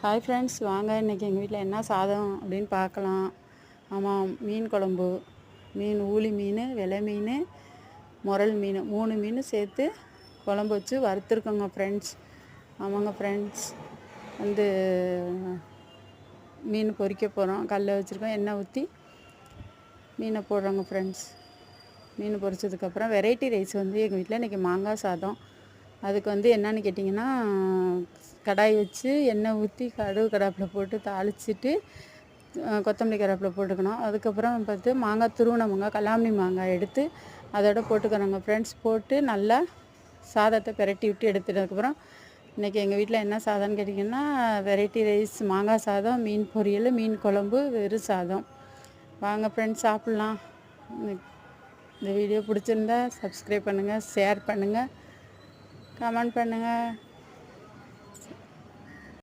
Hi friends, வாங்க இன்றைக்கி எங்கள் வீட்டில் என்ன சாதம் அப்படின்னு பார்க்கலாம். ஆமாம், மீன் குழம்பு, மீன் ஊளி மீன், வெலை மீன், முரல் மீன், 3 மீன் சேர்த்து குழம்பு வச்சு வறுத்துருக்கோங்க ஃப்ரெண்ட்ஸ். ஆமாங்க ஃப்ரெண்ட்ஸ், வந்து மீன் பொரிக்க போகிறோம். கல்லை வச்சுருக்கோம், எண்ணெய் ஊற்றி மீனை போடுறோங்க ஃப்ரெண்ட்ஸ். மீன் பொரிச்சதுக்கப்புறம் வெரைட்டி ரைஸ் வந்து எங்கள் வீட்டில் இன்றைக்கி மாங்காய் சாதம். அதுக்கு வந்து என்னன்னு கேட்டிங்கன்னா, கடாய் வச்சு எண்ணெய் ஊற்றி கடுகு கருவேப்பிலை போட்டு தாளிச்சிட்டு கொத்தமல்லி கருவேப்பிலை போட்டுக்கணும். அதுக்கப்புறம் பார்த்து மாங்காய் துருவின மாங்காய், கல்லாமணி மாங்காய் எடுத்து அதோட போட்டுக்கிறோங்க ஃப்ரெண்ட்ஸ். போட்டு நல்லா சாதத்தை பிரட்டி விட்டு எடுத்துட்டதுக்கப்புறம் இன்றைக்கி எங்கள் வீட்டில் என்ன சாதம்னு கேட்டிங்கன்னா, வெரைட்டி ரைஸ், மாங்காய் சாதம், மீன் பொரியல், மீன் குழம்பு, வெறும் சாதம். வாங்க ஃப்ரெண்ட்ஸ், சாப்பிட்லாம். இந்த வீடியோ பிடிச்சிருந்தா சப்ஸ்கிரைப் பண்ணுங்கள், ஷேர் பண்ணுங்கள், கமெண்ட் பண்ணுங்கள்.